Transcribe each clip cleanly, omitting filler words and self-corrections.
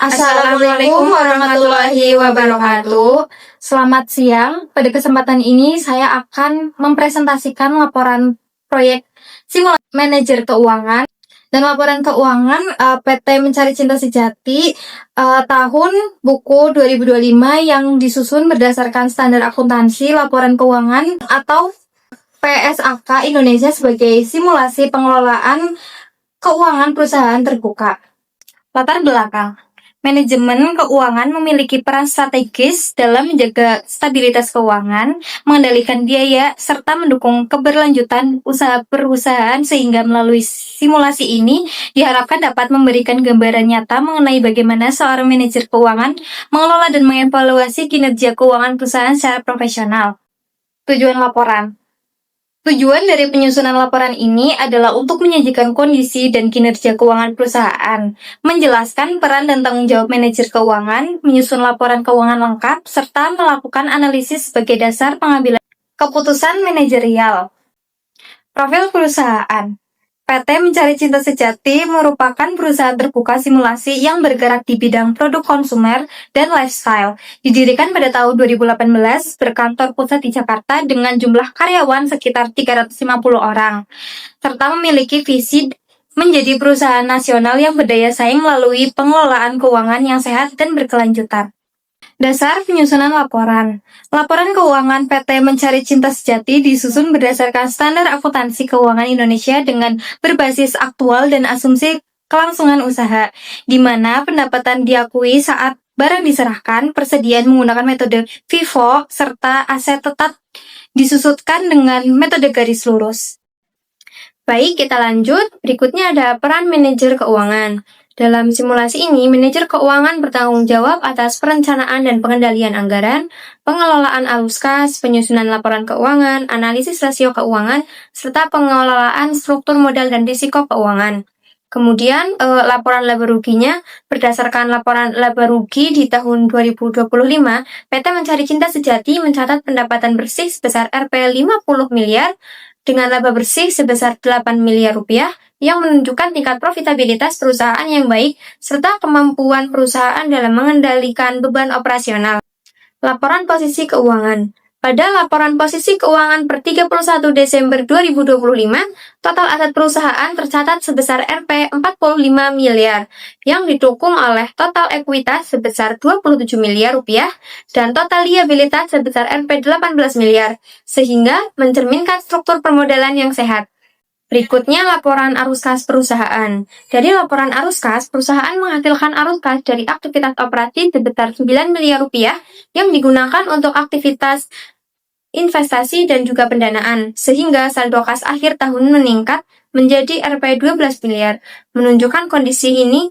Assalamualaikum warahmatullahi wabarakatuh. Selamat siang. Pada kesempatan ini saya akan mempresentasikan laporan proyek simulasi manajer keuangan dan laporan keuangan PT Mencari Cinta Sejati tahun buku 2025 yang disusun berdasarkan standar akuntansi laporan keuangan atau PSAK Indonesia sebagai simulasi pengelolaan keuangan perusahaan terbuka. Latar belakang. Manajemen keuangan memiliki peran strategis dalam menjaga stabilitas keuangan, mengendalikan biaya, serta mendukung keberlanjutan usaha perusahaan sehingga melalui simulasi ini diharapkan dapat memberikan gambaran nyata mengenai bagaimana seorang manajer keuangan mengelola dan mengevaluasi kinerja keuangan perusahaan secara profesional. Tujuan laporan. Tujuan dari penyusunan laporan ini adalah untuk menyajikan kondisi dan kinerja keuangan perusahaan, menjelaskan peran dan tanggung jawab manajer keuangan, menyusun laporan keuangan lengkap, serta melakukan analisis sebagai dasar pengambilan keputusan manajerial. Profil perusahaan. PT Mencari Cinta Sejati merupakan perusahaan terbuka simulasi yang bergerak di bidang produk konsumer dan lifestyle. Didirikan pada tahun 2018, berkantor pusat di Jakarta dengan jumlah karyawan sekitar 350 orang, serta memiliki visi menjadi perusahaan nasional yang berdaya saing melalui pengelolaan keuangan yang sehat dan berkelanjutan. Dasar penyusunan laporan. Laporan keuangan PT Mencari Cinta Sejati disusun berdasarkan standar akuntansi keuangan Indonesia dengan berbasis aktual dan asumsi kelangsungan usaha, di mana pendapatan diakui saat barang diserahkan, persediaan menggunakan metode FIFO, serta aset tetap disusutkan dengan metode garis lurus. Baik, kita lanjut. Berikutnya ada peran manajer keuangan. Dalam simulasi ini, manajer keuangan bertanggung jawab atas perencanaan dan pengendalian anggaran, pengelolaan arus kas, penyusunan laporan keuangan, analisis rasio keuangan, serta pengelolaan struktur modal dan risiko keuangan. Kemudian, laporan laba ruginya, berdasarkan laporan laba rugi di tahun 2025, PT Mencari Cinta Sejati mencatat pendapatan bersih sebesar Rp 50 miliar, dengan laba bersih sebesar 8 miliar rupiah, yang menunjukkan tingkat profitabilitas perusahaan yang baik, serta kemampuan perusahaan dalam mengendalikan beban operasional. Laporan posisi keuangan. Pada laporan posisi keuangan per 31 Desember 2025, total aset perusahaan tercatat sebesar Rp 45 miliar, yang didukung oleh total ekuitas sebesar 27 miliar rupiah dan total liabilitas sebesar Rp 18 miliar, sehingga mencerminkan struktur permodalan yang sehat. Berikutnya laporan arus kas perusahaan. Dari laporan arus kas, perusahaan menghasilkan arus kas dari aktivitas operasi sebesar 9 miliar rupiah yang digunakan untuk aktivitas investasi dan juga pendanaan, sehingga saldo kas akhir tahun meningkat menjadi Rp 12 miliar, menunjukkan kondisi ini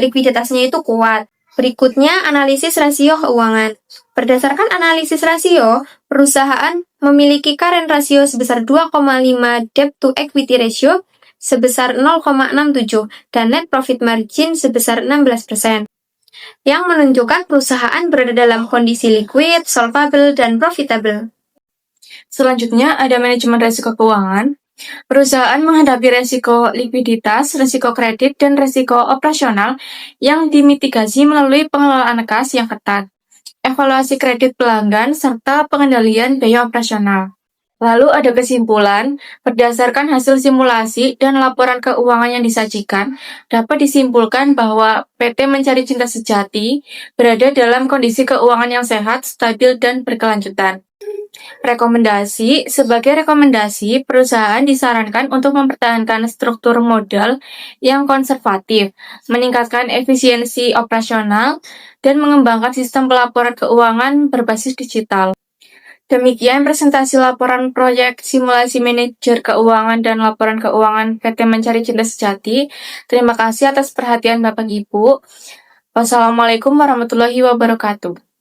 likuiditasnya itu kuat. Berikutnya, analisis rasio keuangan. Berdasarkan analisis rasio, perusahaan memiliki current ratio sebesar 2,5, debt to equity ratio sebesar 0,67, dan net profit margin sebesar 16%, yang menunjukkan perusahaan berada dalam kondisi liquid, solvable, dan profitable. Selanjutnya, ada manajemen risiko keuangan. Perusahaan menghadapi resiko likuiditas, resiko kredit, dan resiko operasional yang dimitigasi melalui pengelolaan kas yang ketat, evaluasi kredit pelanggan, serta pengendalian biaya operasional. Lalu ada kesimpulan, berdasarkan hasil simulasi dan laporan keuangan yang disajikan, dapat disimpulkan bahwa PT Mencari Cinta Sejati berada dalam kondisi keuangan yang sehat, stabil, dan berkelanjutan. Rekomendasi. Sebagai rekomendasi, perusahaan disarankan untuk mempertahankan struktur modal yang konservatif, meningkatkan efisiensi operasional, dan mengembangkan sistem pelaporan keuangan berbasis digital. Demikian presentasi laporan proyek simulasi manajer keuangan dan laporan keuangan PT Mencari Cinta Sejati. Terima kasih atas perhatian Bapak Ibu. Wassalamualaikum warahmatullahi wabarakatuh.